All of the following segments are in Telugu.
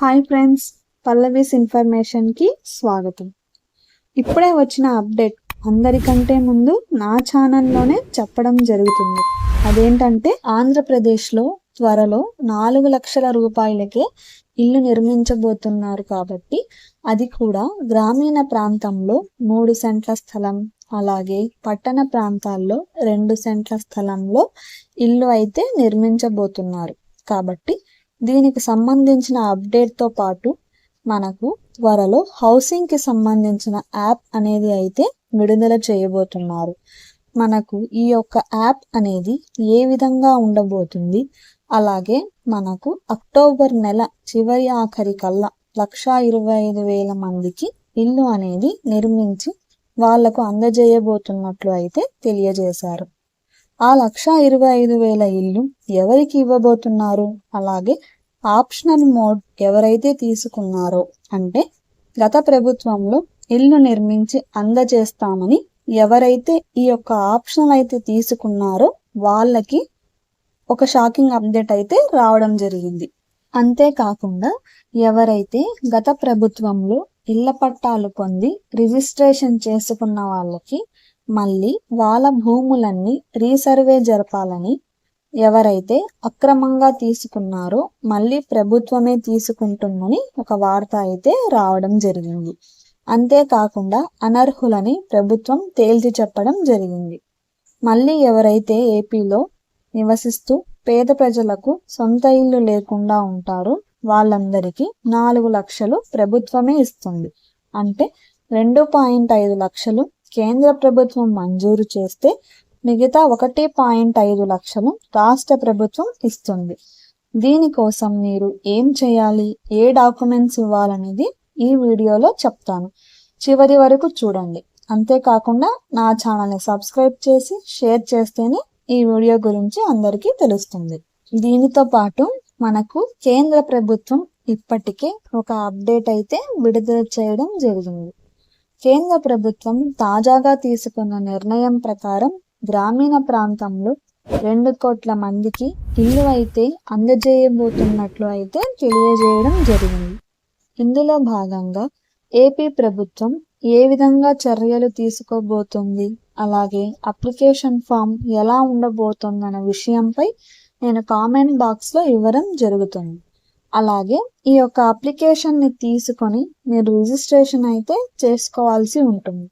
హాయ్ ఫ్రెండ్స్, పల్లవీస్ ఇన్ఫర్మేషన్కి స్వాగతం. ఇప్పుడే వచ్చిన అప్డేట్ అందరికంటే ముందు నా ఛానల్లోనే చెప్పడం జరుగుతుంది. అదేంటంటే ఆంధ్రప్రదేశ్లో త్వరలో 4 లక్షల రూపాయలకే ఇల్లు నిర్మించబోతున్నారు. కాబట్టి అది కూడా గ్రామీణ ప్రాంతంలో 3 సెంట్ల స్థలం, అలాగే పట్టణ ప్రాంతాల్లో 2 సెంట్ల స్థలంలో ఇల్లు అయితే నిర్మించబోతున్నారు. కాబట్టి దీనికి సంబంధించిన అప్డేట్తో పాటు మనకు త్వరలో హౌసింగ్కి సంబంధించిన యాప్ అనేది అయితే విడుదల చేయబోతున్నారు. మనకు ఈ యొక్క యాప్ అనేది ఏ విధంగా ఉండబోతుంది, అలాగే మనకు అక్టోబర్ నెల చివరి ఆఖరి కల్లా 1,25,000 మందికి ఇల్లు అనేది నిర్మించి వాళ్లకు అందజేయబోతున్నట్లు అయితే తెలియజేశారు. ఆ 1,25,000 ఇల్లు ఎవరికి ఇవ్వబోతున్నారు, అలాగే ఆప్షనల్ మోడ్ ఎవరైతే తీసుకున్నారో, అంటే గత ప్రభుత్వంలో ఇల్లు నిర్మించి అందజేస్తామని ఎవరైతే ఈ యొక్క ఆప్షనల్ అయితే తీసుకున్నారో వాళ్ళకి ఒక షాకింగ్ అప్డేట్ అయితే రావడం జరిగింది. అంతేకాకుండా ఎవరైతే గత ప్రభుత్వంలో ఇళ్ల పట్టాలు పొంది రిజిస్ట్రేషన్ చేసుకున్న వాళ్ళకి మళ్ళీ వాళ్ళ భూములన్నీ రీసర్వే జరపాలని ఎవరైతే అక్రమంగా తీసుకున్నారో మళ్ళీ ప్రభుత్వమే తీసుకుంటుందని ఒక వార్త అయితే రావడం జరిగింది. అంతేకాకుండా అనర్హులని ప్రభుత్వం తేల్చి చెప్పడం జరిగింది. మళ్ళీ ఎవరైతే ఏపీలో నివసిస్తూ పేద ప్రజలకు సొంత ఇల్లు లేకుండా ఉంటారో వాళ్ళందరికీ 4 లక్షలు ప్రభుత్వమే ఇస్తుంది. అంటే 2.5 లక్షలు కేంద్ర ప్రభుత్వం మంజూరు చేస్తే మిగతా 1.5 లక్షలు రాష్ట్ర ప్రభుత్వం ఇస్తుంది. దీనికోసం మీరు ఏం చేయాలి, ఏ డాక్యుమెంట్స్ ఇవ్వాలనేది ఈ వీడియోలో చెప్తాను. చివరి వరకు చూడండి. అంతేకాకుండా నా ఛానల్ని సబ్స్క్రైబ్ చేసి షేర్ చేస్తేనే ఈ వీడియో గురించి అందరికీ తెలుస్తుంది. దీనితో పాటు మనకు కేంద్ర ప్రభుత్వం ఇప్పటికే ఒక అప్డేట్ అయితే విడుదల చేయడం జరిగింది. కేంద్ర ప్రభుత్వం తాజాగా తీసుకున్న నిర్ణయం ప్రకారం గ్రామీణ ప్రాంతంలో 2 కోట్ల మందికి ఇల్లు అయితే అందజేయబోతున్నట్లు అయితే తెలియజేయడం జరిగింది. ఇందులో భాగంగా ఏపీ ప్రభుత్వం ఏ విధంగా చర్యలు తీసుకోబోతుంది, అలాగే అప్లికేషన్ ఫామ్ ఎలా ఉండబోతుందన్న విషయంపై నేను కామెంట్ బాక్స్లో ఇవ్వడం జరుగుతుంది. అలాగే ఈ యొక్క అప్లికేషన్ని తీసుకొని మీరు రిజిస్ట్రేషన్ అయితే చేసుకోవాల్సి ఉంటుంది.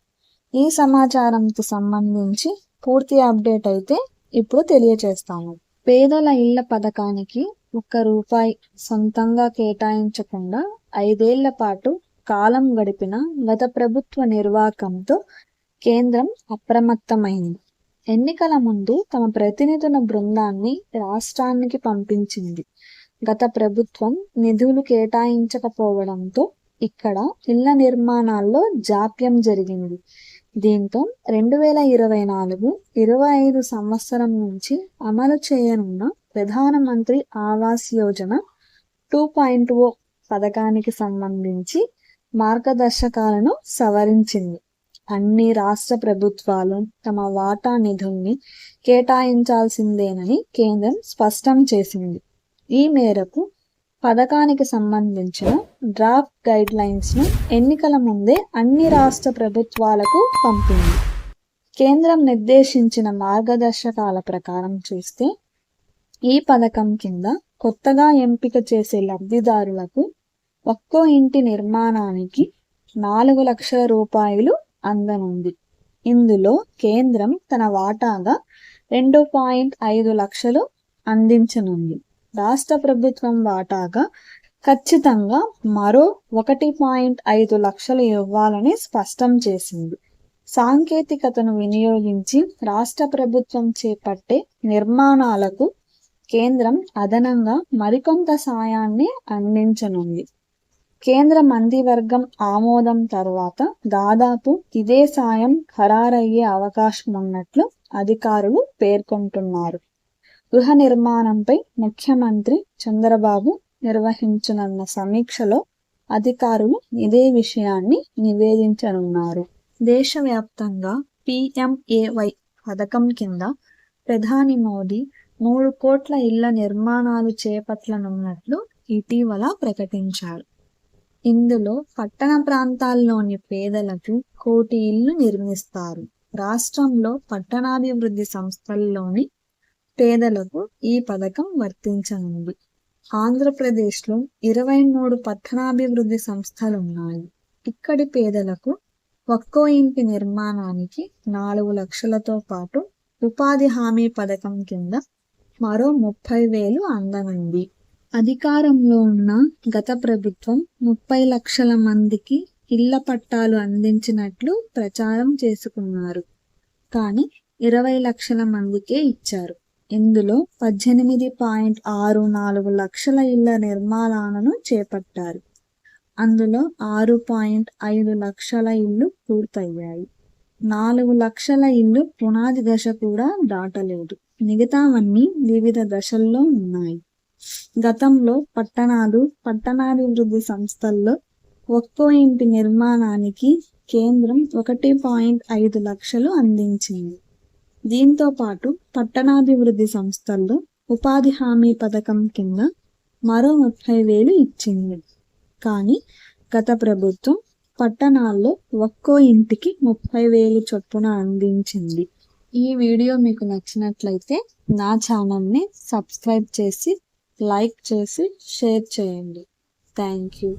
ఈ సమాచారంకి సంబంధించి పూర్తి అప్డేట్ అయితే ఇప్పుడు తెలియజేస్తాను. పేదల ఇళ్ల పథకానికి ₹1 సొంతంగా కేటాయించకుండా 5 ఏళ్ల పాటు కాలం గడిపిన గత ప్రభుత్వ నిర్వాకంతో కేంద్రం అప్రమత్తమైంది. ఎన్నికల ముందు తమ ప్రతినిధుల బృందాన్ని రాష్ట్రానికి పంపించింది. గత ప్రభుత్వం నిధులు కేటాయించకపోవడంతో ఇక్కడ ఇళ్ల నిర్మాణాల్లో జాప్యం జరిగింది. దీంతో 2024-25 సంవత్సరం నుంచి అమలు చేయనున్న ప్రధానమంత్రి ఆవాస్ యోజన 2.0 పథకానికి సంబంధించి మార్గదర్శకాలను సవరించింది. అన్ని రాష్ట్ర ప్రభుత్వాలు తమ వాటా నిధుల్ని కేటాయించాల్సిందేనని కేంద్రం స్పష్టం చేసింది. ఈ మేరకు పథకానికి సంబంధించిన డ్రాఫ్ట్ గైడ్ లైన్స్ను ఎన్నికల ముందే అన్ని రాష్ట్ర ప్రభుత్వాలకు పంపింది. కేంద్రం నిర్దేశించిన మార్గదర్శకాల ప్రకారం చూస్తే ఈ పథకం కింద కొత్తగా ఎంపిక చేసే లబ్ధిదారులకు ఒక్కో ఇంటి నిర్మాణానికి 4 లక్షల రూపాయలు అందనుంది. ఇందులో కేంద్రం తన వాటాగా 2.5 లక్షలు అందించనుంది. రాష్ట్ర ప్రభుత్వం వాటాగా ఖచ్చితంగా మరో 1.5 లక్షలు ఇవ్వాలని స్పష్టం చేసింది. సాంకేతికతను వినియోగించి రాష్ట్ర ప్రభుత్వం చేపట్టే నిర్మాణాలకు కేంద్రం అదనంగా మరికొంత సాయాన్ని అందించనుంది. కేంద్ర మంత్రివర్గం ఆమోదం తర్వాత దాదాపు ఇదే సాయం ఖరారయ్యే అవకాశం ఉన్నట్లు అధికారులు పేర్కొంటున్నారు. గృహ నిర్మాణంపై ముఖ్యమంత్రి చంద్రబాబు నిర్వహించనున్న సమీక్షలో అధికారులు ఇదే విషయాన్ని నివేదించనున్నారు. దేశవ్యాప్తంగా PMAY పథకం కింద ప్రధాని మోదీ 3 కోట్ల ఇళ్ల నిర్మాణాలు చేపట్టనున్నట్లు ఇటీవల ప్రకటించారు. ఇందులో పట్టణ ప్రాంతాల్లోని పేదలకు 1 కోటి ఇళ్లు నిర్మిస్తారు. రాష్ట్రంలో పట్టణాభివృద్ధి సంస్థల్లోని పేదలకు ఈ పథకం వర్తించనుంది. ఆంధ్రప్రదేశ్లో 23 పట్టణాభివృద్ధి సంస్థలున్నాయి. ఇక్కడి పేదలకు ఒక్కో ఇంటి నిర్మాణానికి 4 లక్షలతో పాటు ఉపాధి హామీ పథకం కింద మరో 30,000 అందనుంది. అధికారంలో ఉన్న గత ప్రభుత్వం 30 లక్షల మందికి ఇళ్ల పట్టాలు అందించినట్లు ప్రచారం చేసుకున్నారు. కానీ 20 లక్షల మందికే ఇచ్చారు. ఇందులో 18.64 లక్షల ఇళ్ల నిర్మాణాలను చేపట్టారు. అందులో 6.5 లక్షల ఇళ్లు పూర్తయ్యాయి. 4 లక్షల ఇళ్లు పునాది దశ కూడా దాటలేదు. మిగతావన్నీ వివిధ దశల్లో ఉన్నాయి. గతంలో పట్టణాభివృద్ధి సంస్థల్లో ఒక్కో ఇంటి నిర్మాణానికి కేంద్రం 1.5 లక్షలు అందించింది. దీంతో పాటు పట్టణాభివృద్ధి సంస్థల్లో ఉపాధి హామీ పథకం కింద మరో 30,000 ఇచ్చింది. కానీ గత ప్రభుత్వం పట్టణాల్లో ఒక్కో ఇంటికి 30,000 చొప్పున అందించింది. ఈ వీడియో మీకు నచ్చినట్లయితే నా ఛానల్ని సబ్స్క్రైబ్ చేసి, లైక్ చేసి, షేర్ చేయండి. Thank you.